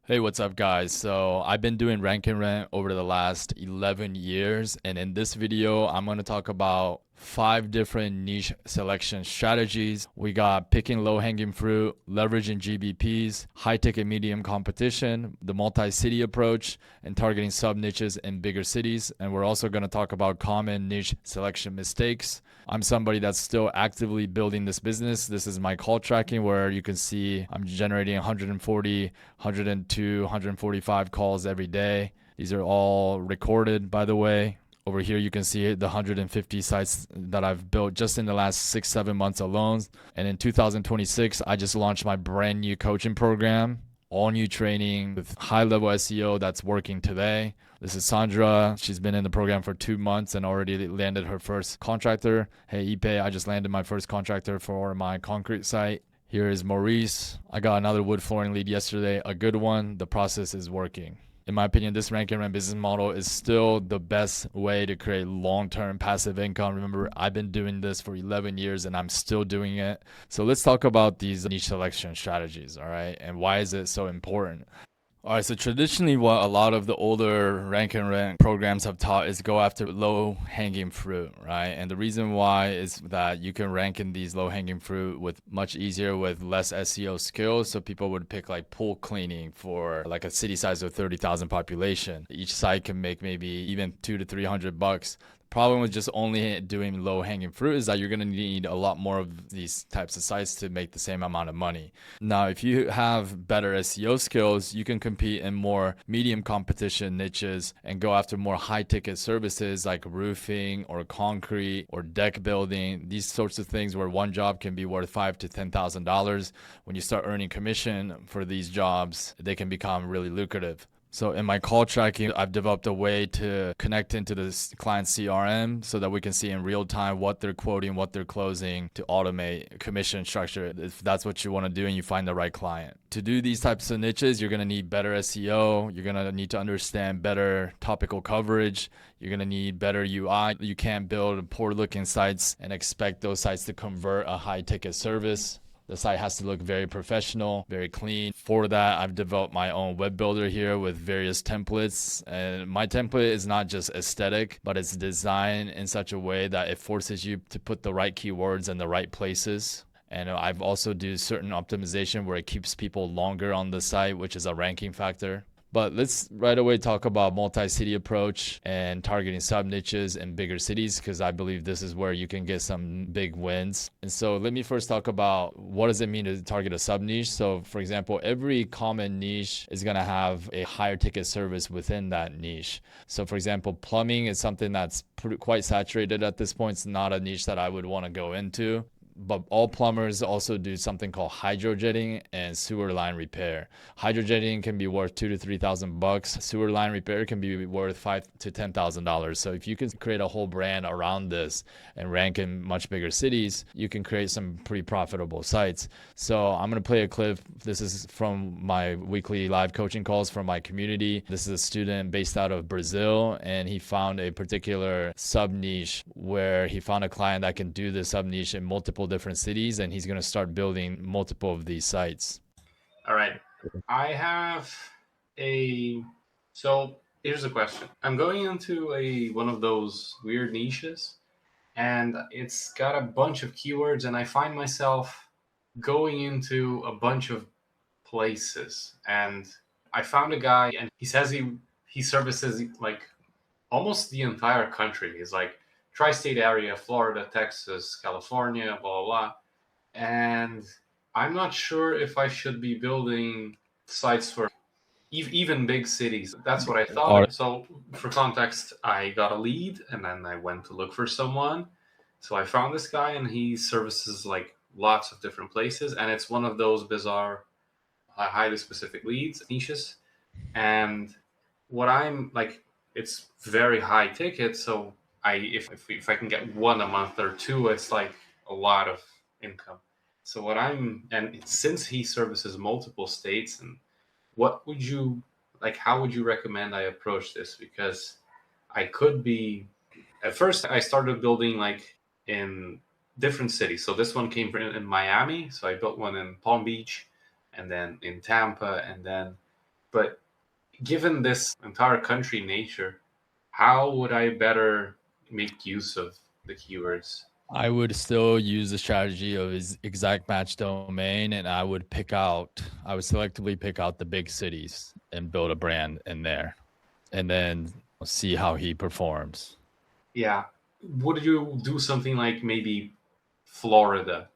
Hey, what's up, guys? So, I've been doing rank and rent over the last 11 years, and in this video, I'm going to talk about 5 different niche selection strategies. We got picking low hanging fruit, leveraging GBPs, high ticket medium competition, the multi city approach, and targeting sub niches in bigger cities. And we're also going to talk about common niche selection mistakes. I'm somebody that's still actively building this business. This is my call tracking where you can see I'm generating 140, 102, 145 calls every day. These are all recorded, by the way. Over here, you can see the 150 sites that I've built just in the last 6, 7 months alone. And in 2026, I just launched my brand new coaching program, all new training with high level SEO that's working today. This is Sandra. She's been in the program for 2 months and already landed her first contractor. Hey, Ipe, I just landed my first contractor for my concrete site. Here is Maurice. I got another wood flooring lead yesterday, a good one. The process is working. In my opinion, this rank and rent business model is still the best way to create long-term passive income. Remember, I've been doing this for 11 years and I'm still doing it. So let's talk about these niche selection strategies, all right? And why is it so important? All right, so traditionally, what a lot of the older rank and rent programs have taught is go after low hanging fruit, right? And the reason why is that you can rank in these low hanging fruit with much easier with less SEO skills. So people would pick like pool cleaning for like a city size of 30,000 population. Each site can make maybe even 200 to 300 bucks. Problem with just only doing low hanging fruit is that you're going to need a lot more of these types of sites to make the same amount of money. Now, if you have better SEO skills, you can compete in more medium competition niches and go after more high ticket services like roofing or concrete or deck building. These sorts of things where one job can be worth $5,000 to $10,000. When you start earning commission for these jobs, they can become really lucrative. So in my call tracking, I've developed a way to connect into the client CRM so that we can see in real time what they're quoting, what they're closing to automate commission structure if that's what you want to do and you find the right client. To do these types of niches, you're going to need better SEO. You're going to need to understand better topical coverage. You're going to need better UI. You can't build poor looking sites and expect those sites to convert a high ticket service. The site has to look very professional, very clean. For that, I've developed my own web builder here with various templates. And my template is not just aesthetic, but it's designed in such a way that it forces you to put the right keywords in the right places. And I've also do certain optimization where it keeps people longer on the site, which is a ranking factor. But let's right away talk about multi-city approach and targeting sub-niches in bigger cities because I believe this is where you can get some big wins. And so let me first talk about what does it mean to target a sub-niche. So for example, every common niche is going to have a higher ticket service within that niche. So for example, plumbing is something that's quite saturated at this point. It's not a niche that I would want to go into. But all plumbers also do something called hydrojetting and sewer line repair. Hydrojetting can be worth $2,000 to $3,000. Sewer line repair can be worth $5,000 to $10,000. So if you can create a whole brand around this and rank in much bigger cities, you can create some pretty profitable sites. So I'm gonna play a clip. This is from my weekly live coaching calls from my community. This is a student based out of Brazil, and he found a particular sub niche where he found a client that can do this sub niche in multiple different cities, and he's going to start building multiple of these sites. All right. I have a so here's a question. I'm going into a one of those weird niches and it's got a bunch of keywords and I find myself going into a bunch of places and I found a guy and he says he services like almost the entire country. He's like tri-state area, Florida, Texas, California, blah blah blah. And I'm not sure if I should be building sites for even big cities. That's what I All right. thought. So, for context, I got a lead and then I went to look for someone. So, I found this guy and he services like lots of different places. And it's one of those bizarre, highly specific leads, niches. And what I'm like, it's very high ticket. So, if I can get one a month or two, it's like a lot of income. So and since he services multiple states, and what would you like? How would you recommend I approach this? Because I could be at first I started building like in different cities. So this one came from in Miami, so I built one in Palm Beach, and then in Tampa, and then But given this entire country nature, how would I better make use of the keywords? I would still use the strategy of his exact match domain, and I would selectively pick out the big cities and build a brand in there, and then see how he performs. Yeah. Would you do something like maybe Florida?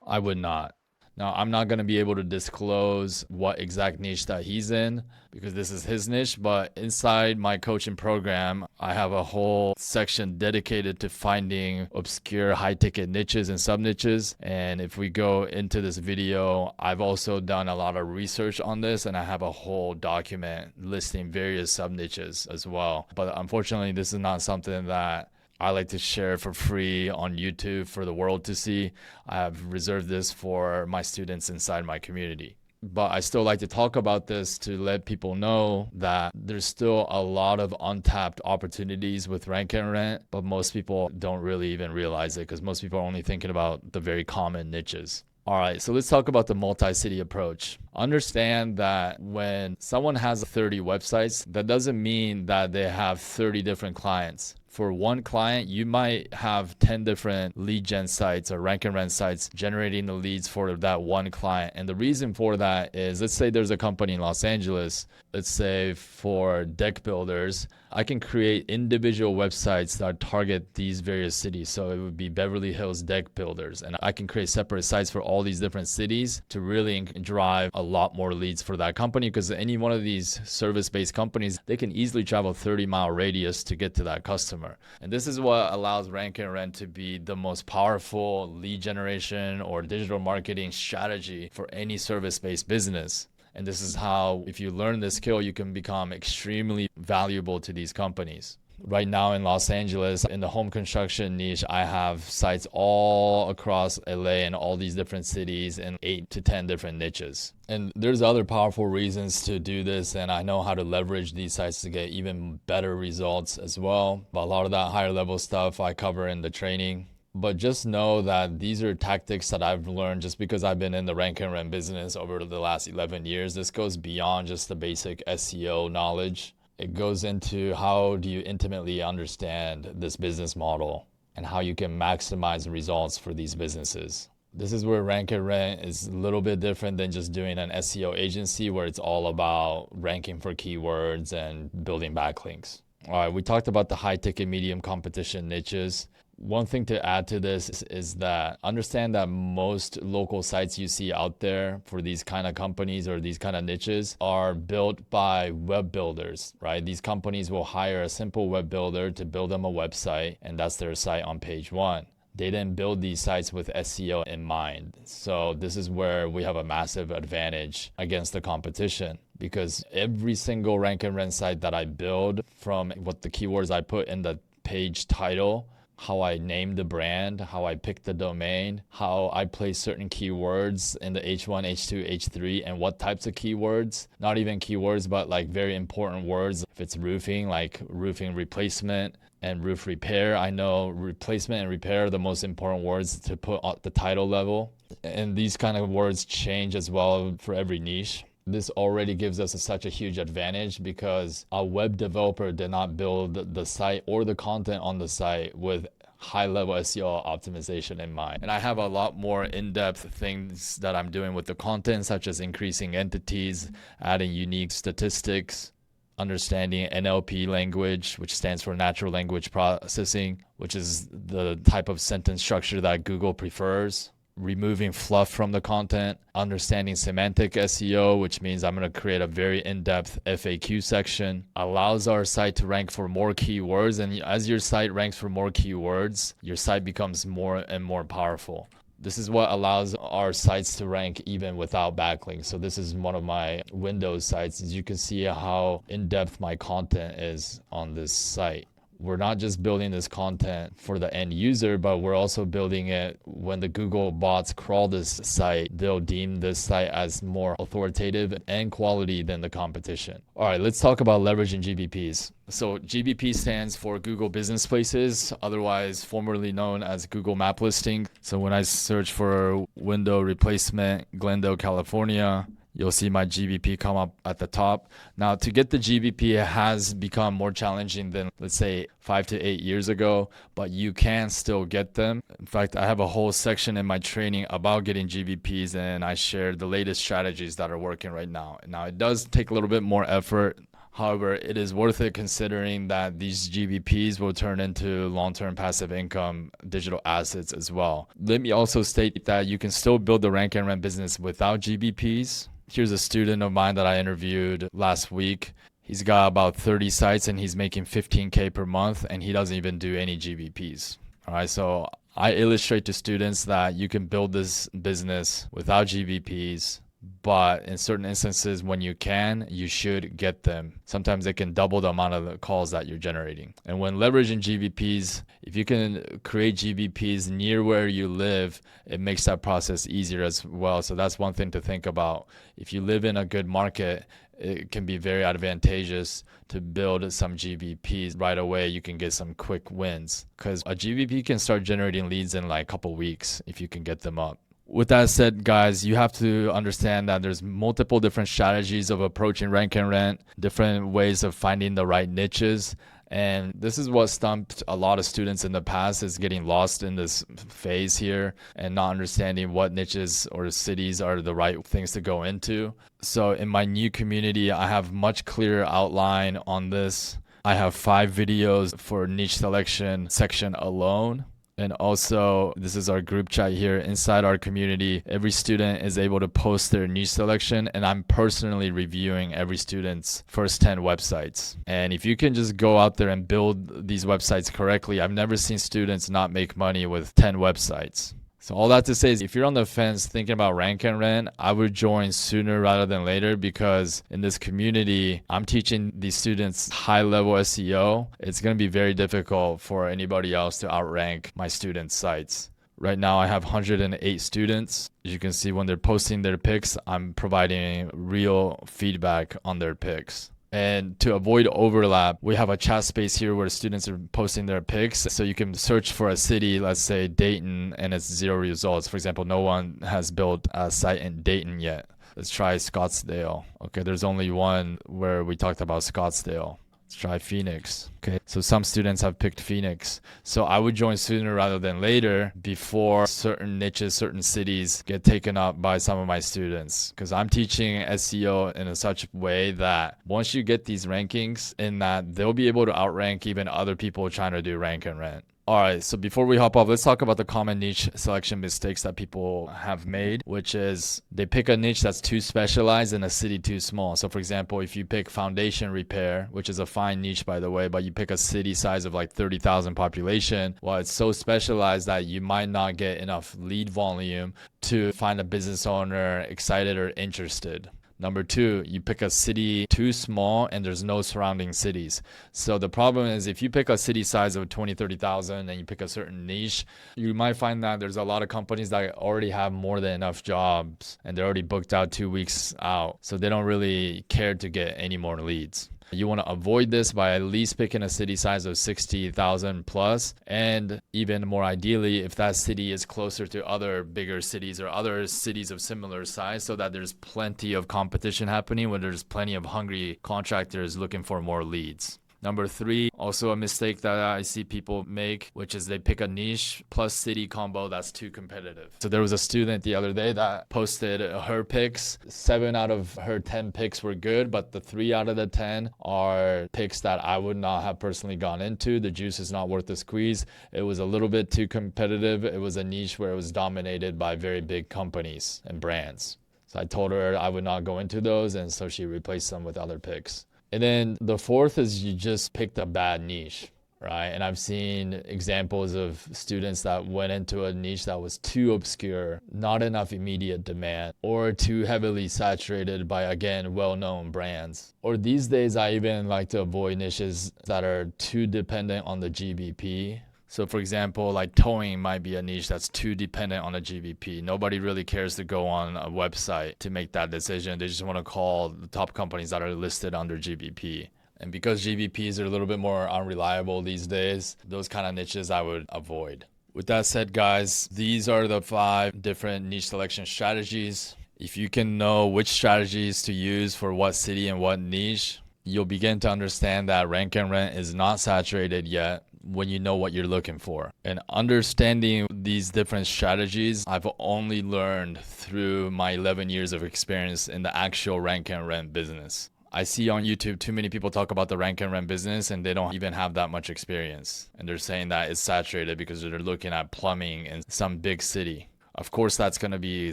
I would not. Now, I'm not going to be able to disclose what exact niche that he's in because this is his niche, but inside my coaching program, I have a whole section dedicated to finding obscure high ticket niches and sub niches. And if we go into this video, I've also done a lot of research on this and I have a whole document listing various sub niches as well. But unfortunately, this is not something that I like to share for free on YouTube for the world to see. I have reserved this for my students inside my community. But I still like to talk about this to let people know that there's still a lot of untapped opportunities with Rank and Rent, but most people don't really even realize it because most people are only thinking about the very common niches. All right, so let's talk about the multi-city approach. Understand that when someone has 30 websites, that doesn't mean that they have 30 different clients. For one client, you might have 10 different lead gen sites or rank and rent sites generating the leads for that one client. And the reason for that is, let's say there's a company in Los Angeles, let's say for deck builders, I can create individual websites that target these various cities. So it would be Beverly Hills Deck Builders. And I can create separate sites for all these different cities to really drive a lot more leads for that company, because any one of these service-based companies, they can easily travel 30-mile radius to get to that customer. And this is what allows Rank and Rent to be the most powerful lead generation or digital marketing strategy for any service-based business. And this is how, if you learn this skill, you can become extremely valuable to these companies. Right now in Los Angeles, in the home construction niche, I have sites all across LA and all these different cities in 8 to 10 different niches. And there's other powerful reasons to do this, and I know how to leverage these sites to get even better results as well. But a lot of that higher level stuff I cover in the training. But just know that these are tactics that I've learned just because I've been in the Rank and Rent business over the last 11 years. This goes beyond just the basic SEO knowledge. It goes into how do you intimately understand this business model and how you can maximize results for these businesses. This is where Rank and Rent is a little bit different than just doing an SEO agency where it's all about ranking for keywords and building backlinks. All right, we talked about the high ticket, medium competition niches. One thing to add to this is that understand that most local sites you see out there for these kind of companies or these kind of niches are built by web builders, right? These companies will hire a simple web builder to build them a website, and that's their site on page one. They didn't build these sites with SEO in mind. So this is where we have a massive advantage against the competition, because every single Rank and Rent site that I build, from what the keywords I put in the page title, how I name the brand, how I pick the domain, how I place certain keywords in the H1, H2, H3, and what types of keywords. Not even keywords, but like very important words. If it's roofing, like roofing replacement and roof repair, I know replacement and repair are the most important words to put at the title level. And these kind of words change as well for every niche. This already gives us such a huge advantage because a web developer did not build the site or the content on the site with high-level SEO optimization in mind. And I have a lot more in-depth things that I'm doing with the content, such as increasing entities, adding unique statistics, understanding NLP language, which stands for natural language processing, which is the type of sentence structure that Google prefers. Removing fluff from the content, understanding semantic SEO, which means I'm going to create a very in-depth FAQ section, allows our site to rank for more keywords. And as your site ranks for more keywords, your site becomes more and more powerful. This is what allows our sites to rank even without backlinks. So this is one of my Windows sites. As you can see how in-depth my content is on this site. We're not just building this content for the end user, but we're also building it when the Google bots crawl this site, they'll deem this site as more authoritative and quality than the competition. All right, let's talk about leveraging GBPs. So GBP stands for Google Business Places, otherwise formerly known as Google Map Listing. So when I search for window replacement, Glendale, California, you'll see my GBP come up at the top. Now, to get the GBP has become more challenging than, let's say, 5 to 8 years ago, but you can still get them. In fact, I have a whole section in my training about getting GBPs, and I share the latest strategies that are working right now. Now, it does take a little bit more effort. However, it is worth it considering that these GBPs will turn into long-term passive income digital assets as well. Let me also state that you can still build the Rank and Rent business without GBPs. Here's a student of mine that I interviewed last week. He's got about 30 sites and he's making 15K per month, and he doesn't even do any GBPs. All right, so I illustrate to students that you can build this business without GBPs, but in certain instances, when you can, you should get them. Sometimes they can double the amount of the calls that you're generating. And when leveraging GBPs, if you can create GBPs near where you live, it makes that process easier as well. So that's one thing to think about. If you live in a good market, it can be very advantageous to build some GBPs right away. You can get some quick wins because a GBP can start generating leads in like a couple weeks if you can get them up. With that said, guys, you have to understand that there's multiple different strategies of approaching Rank and Rent, different ways of finding the right niches. And this is what stumped a lot of students in the past, is getting lost in this phase here and not understanding what niches or cities are the right things to go into. So in my new community, I have much clearer outline on this. I have 5 videos for niche selection section alone. And also, this is our group chat here inside our community. Every student is able to post their niche selection, and I'm personally reviewing every student's first 10 websites. And if you can just go out there and build these websites correctly, I've never seen students not make money with 10 websites. So all that to say is, if you're on the fence thinking about Rank and Rent, I would join sooner rather than later, because in this community, I'm teaching these students high-level SEO. It's going to be very difficult for anybody else to outrank my students' sites. Right now, I have 108 students. As you can see, when they're posting their picks, I'm providing real feedback on their picks. And to avoid overlap, we have a chat space here where students are posting their picks. So you can search for a city, let's say Dayton, and it's 0 results. For example, no one has built a site in Dayton yet. Let's try Scottsdale. Okay, there's only one where we talked about Scottsdale. Let's try Phoenix. Okay, so some students have picked Phoenix. So I would join sooner rather than later, before certain niches, certain cities get taken up by some of my students. Because I'm teaching SEO in a such way that once you get these rankings, in that they'll be able to outrank even other people trying to do Rank and Rent. All right, so before we hop off, let's talk about the common niche selection mistakes that people have made, which is they pick a niche that's too specialized and a city too small. So for example, if you pick foundation repair, which is a fine niche, by the way, but you pick a city size of like 30,000 population, well, it's so specialized that you might not get enough lead volume to find a business owner excited or interested. Number 2, you pick a city too small and there's no surrounding cities. So the problem is, if you pick a city size of 20, 30,000 and you pick a certain niche, you might find that there's a lot of companies that already have more than enough jobs and they're already booked out 2 weeks out. So they don't really care to get any more leads. You want to avoid this by at least picking a city size of 60,000 plus, and even more ideally, if that city is closer to other bigger cities or other cities of similar size, so that there's plenty of competition happening when there's plenty of hungry contractors looking for more leads. Number 3, also a mistake that I see people make, which is they pick a niche plus city combo that's too competitive. So there was a student the other day that posted her picks. 7 out of her 10 picks were good, but the 3 out of the 10 are picks that I would not have personally gone into. The juice is not worth the squeeze. It was a little bit too competitive. It was a niche where it was dominated by very big companies and brands. So I told her I would not go into those, and so she replaced them with other picks. And then the 4th is you just picked a bad niche, right? And I've seen examples of students that went into a niche that was too obscure, not enough immediate demand, or too heavily saturated by, again, well-known brands. Or these days, I even like to avoid niches that are too dependent on the GBP. So for example, like towing might be a niche that's too dependent on a GBP. Nobody really cares to go on a website to make that decision. They just want to call the top companies that are listed under GBP. And because GBPs are a little bit more unreliable these days, those kind of niches I would avoid. With that said, guys, these are the 5 different niche selection strategies. If you can know which strategies to use for what city and what niche, you'll begin to understand that rank and rent is not saturated yet when you know what you're looking for. And understanding these different strategies, I've only learned through my 11 years of experience in the actual rank and rent business. I see on YouTube too many people talk about the rank and rent business and they don't even have that much experience. And they're saying that it's saturated because they're looking at plumbing in some big city. Of course, that's going to be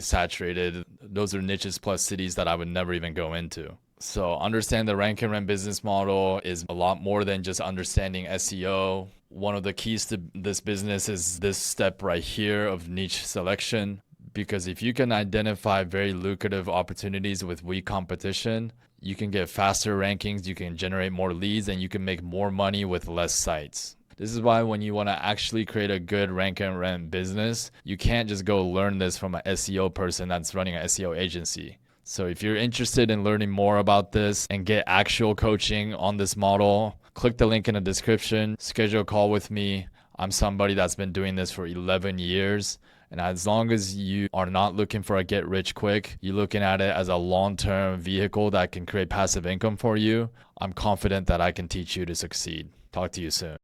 saturated. Those are niches plus cities that I would never even go into. So understand the rank and rent business model is a lot more than just understanding SEO. One of the keys to this business is this step right here of niche selection. Because if you can identify very lucrative opportunities with weak competition, you can get faster rankings, you can generate more leads, and you can make more money with less sites. This is why when you want to actually create a good rank and rent business, you can't just go learn this from an SEO person that's running an SEO agency. So if you're interested in learning more about this and get actual coaching on this model, click the link in the description, schedule a call with me. I'm somebody that's been doing this for 11 years. And as long as you are not looking for a get rich quick, you're looking at it as a long-term vehicle that can create passive income for you, I'm confident that I can teach you to succeed. Talk to you soon.